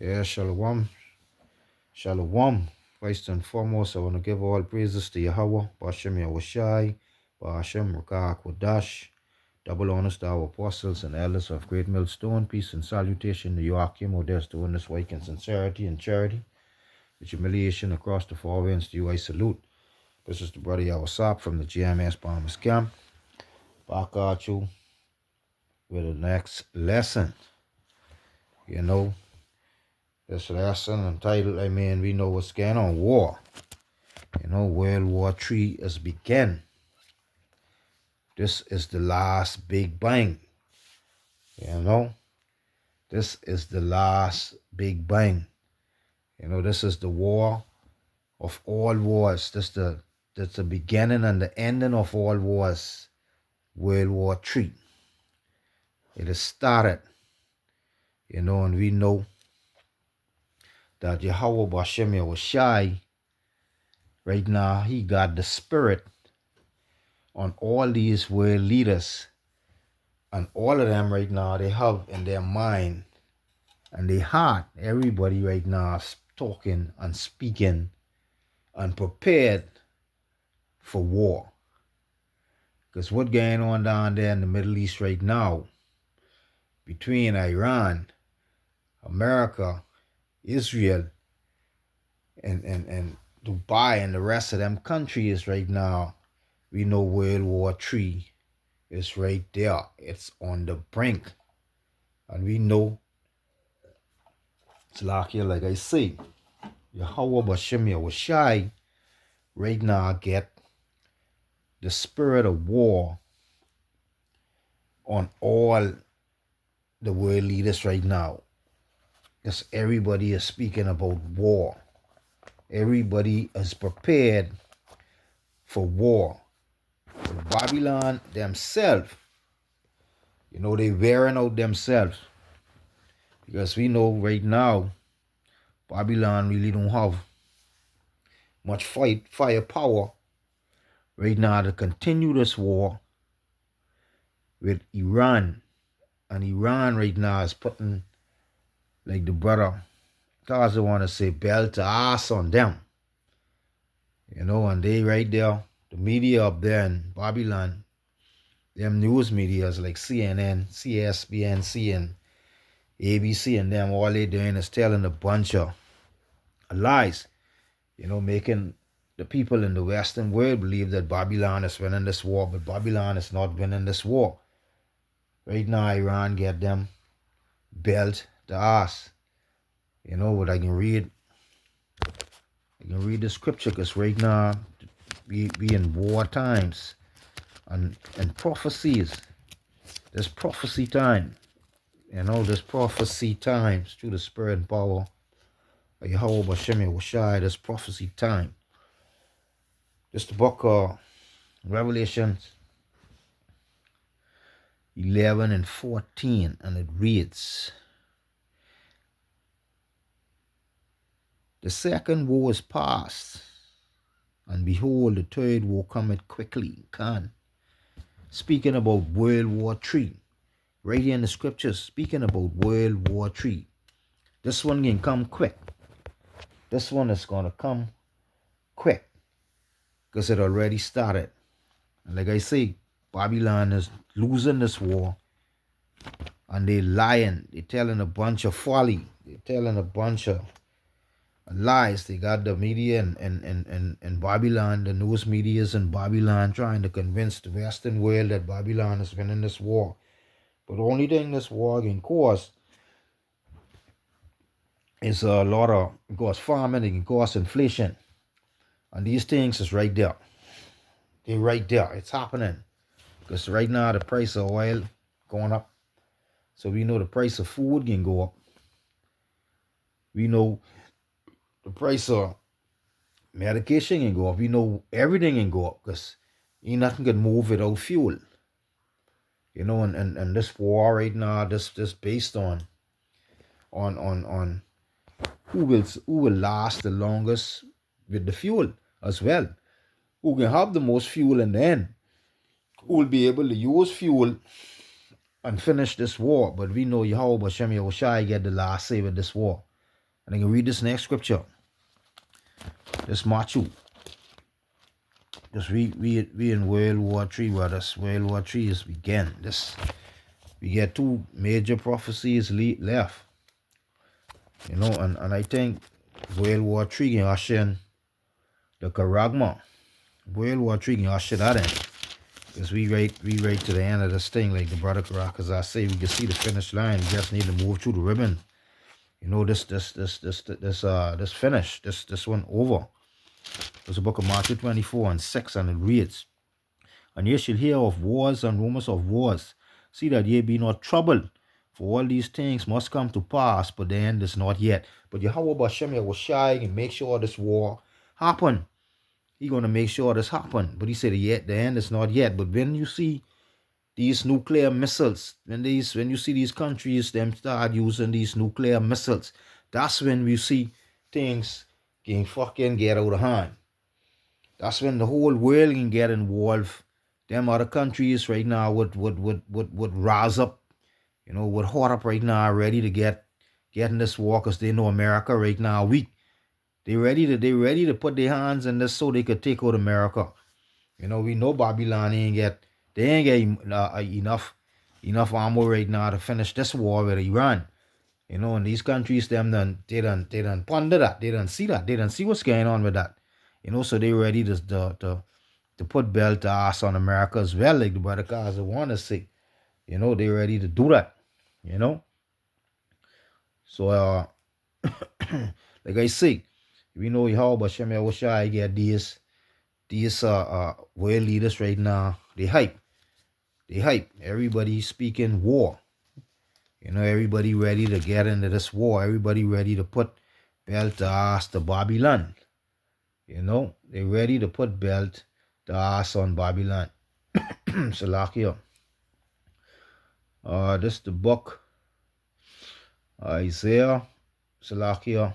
Yeah, Shalom. Shalom. First and foremost, I want to give all praises to Yahweh, Bashem Yahushai, Bashem Rakah Kodash. Double honors to our apostles and elders of Great Millstone. Peace and salutation to you, Ahchyam, who dares to witness work in sincerity and charity. With humiliation across the four winds, to you I salute. This is the brother Yahweh from the GMS Bombers Camp. Back at you with the next lesson. You know, this lesson entitled, we know what's going on, war. World War III has begun. This is the last big bang. This is the last big bang. This is the war of all wars. That's the beginning and the ending of all wars. World War III. It has started. And we know that Yahweh Bashem Yahushai, right now, he got the spirit on all these world leaders. And all of them right now, they have in their mind and their heart, everybody right now is talking and speaking and prepared for war. Because what's going on down there in the Middle East right now, between Iran, America, Israel, and Dubai and the rest of them countries right now, we know World War III is right there. It's on the brink. And we know, it's like I say, Yahweh Bashem Yahushai right now get the spirit of war on all the world leaders right now. Because everybody is speaking about war. Everybody is prepared for war. Babylon themselves, they wearing out themselves. Because we know right now, Babylon really don't have much firepower right now to continue this war with Iran. And Iran right now is putting, like the brother Gaza want to say, belt to ass on them. And they right there, the media up there in Babylon, them news medias like CNN, CSBNC, and ABC, and them, all they doing is telling a bunch of lies, making the people in the Western world believe that Babylon is winning this war, but Babylon is not winning this war. Right now, Iran get them belt to ass. What I can read the scripture, because right now we in war times and prophecies. There's prophecy time. There's prophecy times through the spirit and power of Yahweh Bashem Yahushai. There's prophecy time. This the book of Revelation 11 and 14, and it reads, the second war is past, and behold, the third war cometh quickly. Speaking about World War III. Right here in the scriptures, speaking about World War III. This one can come quick. This one is going to come quick. Because it already started. And like I say, Babylon is losing this war. And they lying. They telling a bunch of folly. They telling a bunch of lies. They got the media in Babylon, the news medias in Babylon, trying to convince the Western world that Babylon is winning this war. But the only thing this war can cause is a lot of, it can cause famine, it can cause inflation. And these things is right there. They're right there. It's happening. Because right now the price of oil going up. So we know the price of food can go up. We know the price of medication can go up. We know everything can go up because ain't nothing can move without fuel. And this war right now, this based on who will last the longest with the fuel as well. Who can have the most fuel in the end. Who will be able to use fuel and finish this war. But we know Yahweh Bashem Yahushai get the last say with this war. And I can read this next scripture. This Matthew. Just we in World War III, brothers. World War III is began. We get two major prophecies left. And I think World War III can usher in the charagma. World War III can usher that in. Because we right to the end of this thing, like the brother Karak, as I say, we can see the finish line. We just need to move through the ribbon. This finish, this one over. It's the book of Matthew 24:6, and it reads, And ye shall hear of wars and rumors of wars. See that ye be not troubled, for all these things must come to pass, but the end is not yet. But Yahweh Bashem was shy and make sure this war happen. He gonna make sure this happen. But he said yet the end is not yet. But when you see these nuclear missiles, when you see these countries them start using these nuclear missiles, that's when we see things can fucking get out of hand. That's when the whole world can get involved. Them other countries right now would rise up, would hot up right now, ready to get in this war, because they know America right now weak. They ready to put their hands in this so they could take out America. We know Babylon ain't get enough armor right now to finish this war with Iran. And these countries they done ponder that. They done see that. They done see what's going on with that. So they ready to put belt to ass on America as well, like the brother Kaza want to say. They ready to do that. So like I say, we know how Bashem Yahushua get these world leaders right now. They hype. Everybody speaking war. Everybody ready to get into this war. Everybody ready to put belt to ass to Babylon. They ready to put belt to ass on Babylon. Salakia. This the book Isaiah. Salakia.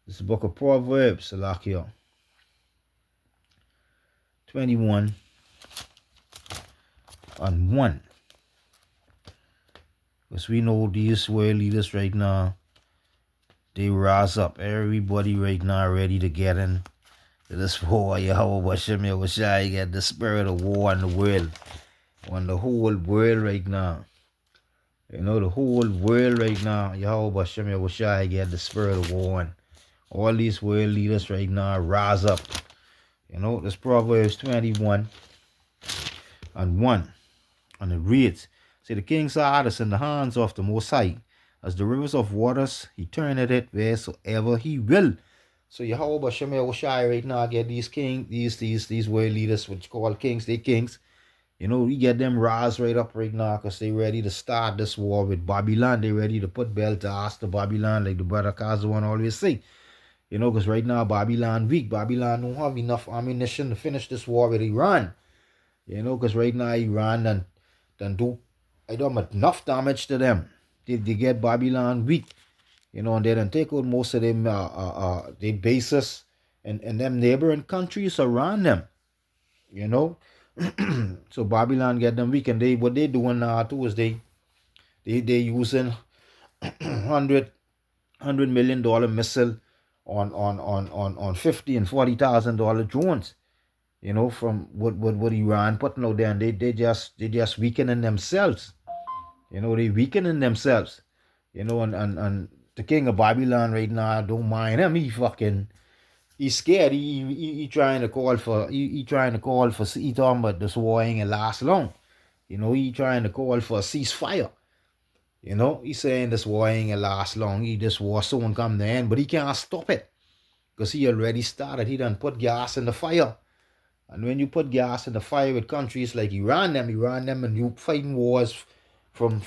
This is the book of Proverbs. Salakia. 21:1. Because we know these world leaders right now, they rise up. Everybody right now ready to get in to this war. Yahweh Bashem Yahushua, you get the spirit of war in the world. On the whole world right now. The whole world right now, Yahweh Bashem Yahushua, you get the spirit of war. And all these world leaders right now rise up. This Proverbs 21:1. And it reads, Say the king's heart is in the hands of the Most High. As the rivers of waters, he turneth it wheresoever he will. So Yahweh Bashem Yahushua right now get these world leaders, which call kings, they kings. We get them rise right up right now because they ready to start this war with Babylon. They ready to put belt to ass to Babylon, like the brother Kazawan always say. Because right now Babylon weak. Babylon don't have enough ammunition to finish this war with Iran. Because right now Iran done do enough damage to them. They get Babylon weak. And they done take out most of them their bases and them neighboring countries around them. So Babylon get them weak, and what they doing now too is they using $100 million missile on $50,000 and $40,000 drones. From what Iran putting out there, and they just weakening themselves. They weakening themselves. And the king of Babylon right now don't mind him. He's scared. He trying to call for he talking about this war ain't gonna last long. He trying to call for a ceasefire. He's saying this war ain't gonna last long. This war soon come to end, but he can't stop it. Because he already started. He done put gas in the fire. And when you put gas in the fire with countries like Iran them and you fighting wars from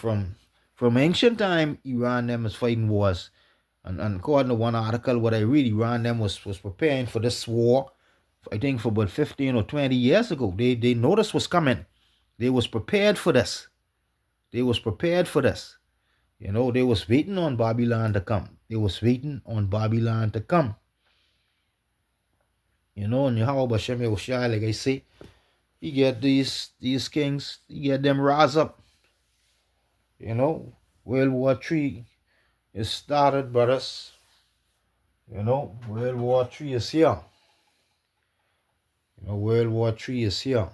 ancient time, Iran them is fighting wars. And according to one article, what I read, Iran them was preparing for this war, I think for about 15 or 20 years ago. They know this was coming. They was prepared for this. They was waiting on Babylon to come. And Yahweh Bashem Yahushua, like I say, he get these kings, he get them rise up. World War III It started, brothers. World War III is here. World War III is here.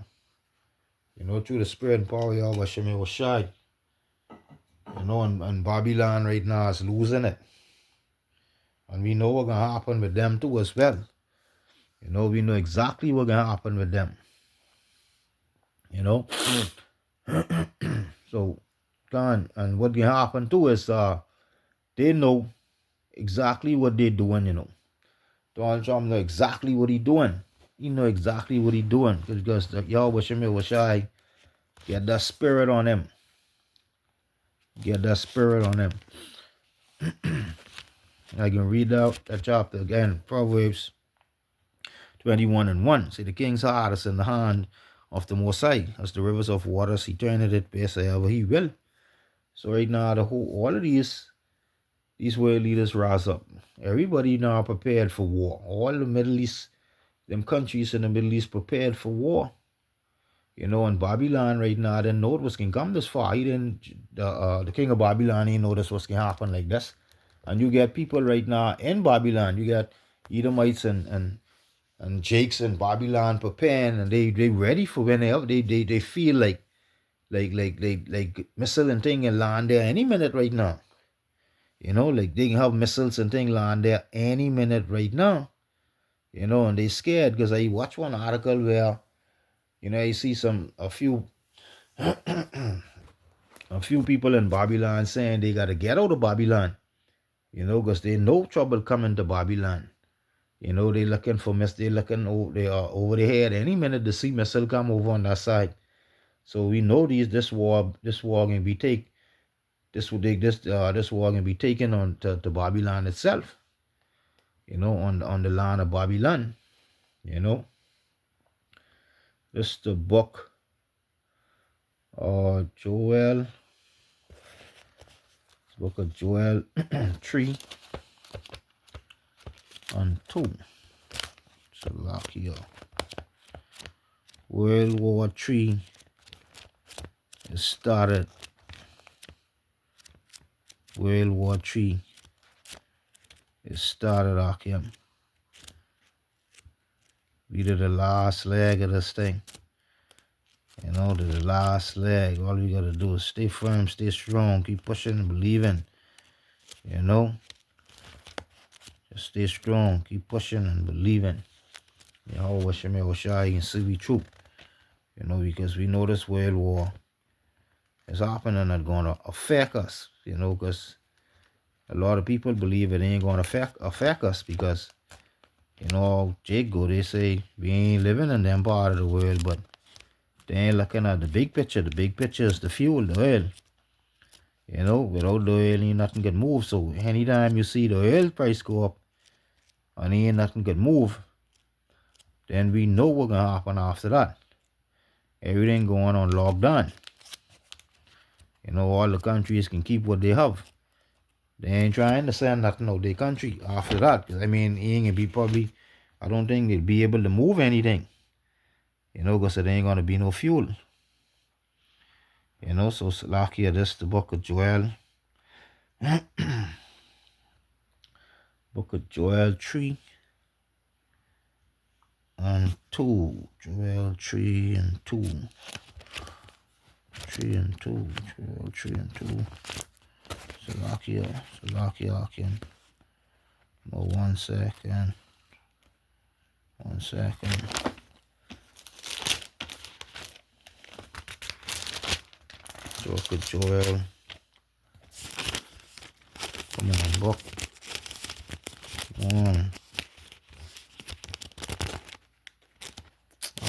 Through the spirit and power of Ahchyam was shy. And Babylon right now is losing it. And we know what's going to happen with them too as well. We know exactly what's going to happen with them. So, and what's going to happen too is they know exactly what they're doing, Donald Trump know exactly what he's doing. He know exactly what he's doing because Ahchyam was shy. Get that spirit on him. Get that spirit on him. I can read out that chapter again. Proverbs 21:1. See, the king's heart is in the hand of the Most High, as the rivers of waters. He turneth it wheresoever he will. So right now, all of these world leaders rise up. Everybody now prepared for war. All the Middle East, them countries in the Middle East prepared for war. And Babylon right now didn't know it was going to come this far. He didn't, the king of Babylon didn't know this was going to happen like this. And you get people right now in Babylon. You got Edomites and Jakes in Babylon preparing, and they ready for when they feel like missile and thing and land there any minute right now. Like they can have missiles and thing land there any minute right now. And they scared because I watched one article where you see a few people in Babylon saying they got to get out of Babylon, because they know trouble coming to Babylon. They looking for they looking over their head any minute to see missile come over on that side. So we know this war can be this war can be taken on to Babylon itself. On the land of Babylon. This the book Joel. Book of Joel 3 and 2. Salakia. World War III is started. World War III is started, Ahchyam. We did the last leg of this thing. The last leg. All you gotta do is stay firm, stay strong, keep pushing and believing. Just stay strong, keep pushing and believing. Ahchyam was shy, you can see we true. Because we know this world war is happening and it's gonna affect us, because a lot of people believe it ain't gonna affect us because Jake they say we ain't living in them part of the world, but they ain't looking at the big picture. The big picture is the fuel, the oil. Without the oil, ain't nothing can move. So anytime you see the oil price go up and ain't nothing can move, then we know what's gonna happen after that. Everything going on lockdown. All the countries can keep what they have. They ain't trying to send nothing out their country after that. Cause it ain't gonna be probably, I don't think they'll be able to move anything. Because there ain't gonna be no fuel. So Salakia, this the book of Joel. Book of Joel 3 and 2. Joel 3 and 2. 3 and 2. Joel 3 and 2. Salakia, Ahchyam. No, 1 second. 1 second. Book of Joel. Come on, book. Come on.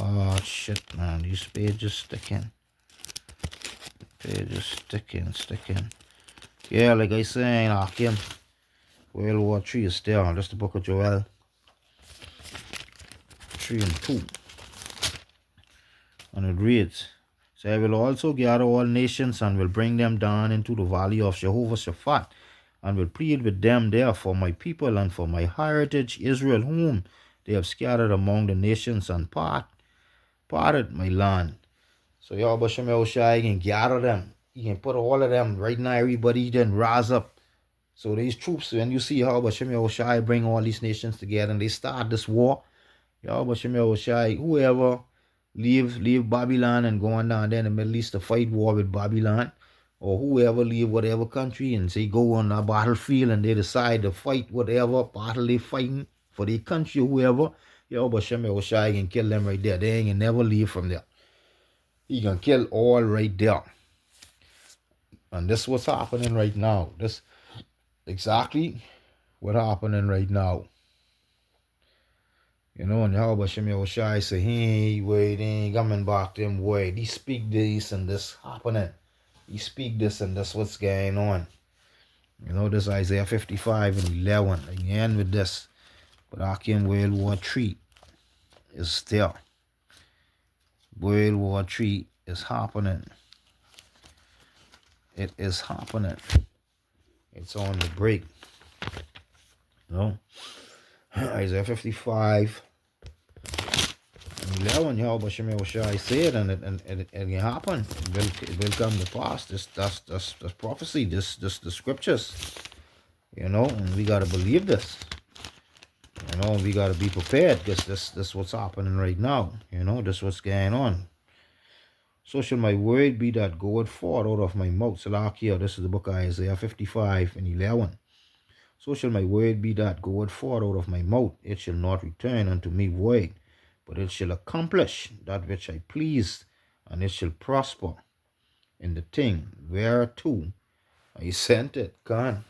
Oh shit, man, these pages sticking. Pages sticking. Yeah, like I saying, Ahchyam, World War III is still. That's the book of Joel 3 and 2. And it reads, so I will also gather all nations and will bring them down into the valley of Jehoshaphat, and will plead with them there for my people and for my heritage Israel, whom they have scattered among the nations and parted my land. So Ahchyam can gather them. He can put all of them right now. Everybody then rise up So these troops, when you see how Hashem Yahushai bring all these nations together and they start this war, Yahweh Hashem Yahushai, whoever leave Babylon and go on down there in the Middle East to fight war with Babylon, or whoever leave whatever country and say go on a battlefield and they decide to fight whatever battle they fighting for their country or whoever, Yahweh Hashem Yahushai can kill them right there. They ain't gonna never leave from there. He can kill all right there. And this what's happening right now. This exactly what happening right now. You know, and Yahweh Hashem Yahushai say, he ain't coming back them way. He speak this and this happening. He speak this and that's what's going on. You know, this Isaiah 55 and 11. Again with this. But Ahchyam World War III is still. World War III is happening. It is happening. It's on the break. You know? Isaiah 55 and 11, Yahweh Hashem Yahushai said, and it can happen. It will come to pass. That's prophecy. This the scriptures. You know, and we gotta believe this. You know, we gotta be prepared because this what's happening right now. You know, this what's going on. So shall my word be that goeth forth out of my mouth. Salakia, this is the book of Isaiah 55 and 11. So shall my word be that goeth forth out of my mouth. It shall not return unto me void, but it shall accomplish that which I please, and it shall prosper in the thing whereto I sent it. Can.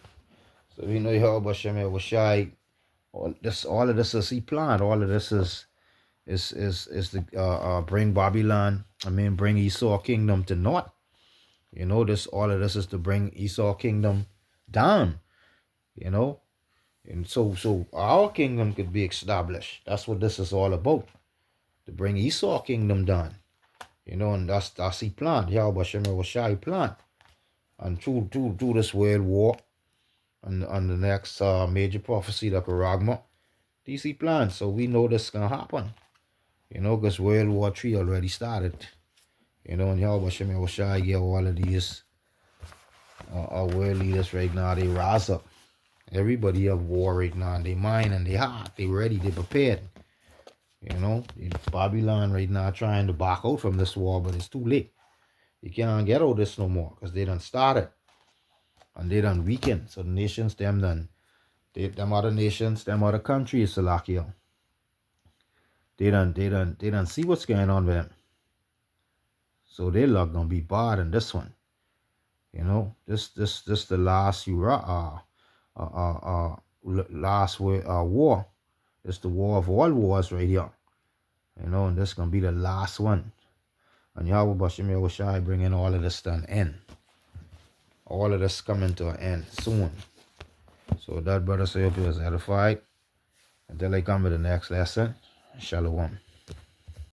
So we know how Hashem Yahushai, all of this is he planned. All of this is the bring Babylon. Bring Esau kingdom to naught. You know, all of this is to bring Esau kingdom down. You know, and so our kingdom could be established. That's what this is all about. To bring Esau kingdom down. You know, and that's he planned. Yahweh Hashem Yahushai planned. And through this world war and the next major prophecy, the Karagma, these he planned. So we know this is gonna happen. You know, because World War III already started. You know, and Yahweh Hashem Yahushai give all of these our world leaders right now, they rise up. Everybody have war right now in their mind and their heart. They ready, they prepared. You know, Babylon right now trying to back out from this war, but it's too late. You can't get out of this no more because they done started. And they done weakened. So the nations, them other nations, them other countries, Salakia. They done see what's going on with them. So their luck gonna be bad in this one. You know, this the last last war. It's the war of all wars right here. You know, and this is gonna be the last one. And Yahweh Hashem Yahushai bringing all of this to an end. All of this coming to an end soon. So that brother, so hope you was edified. Until I come with the next lesson. Shalom.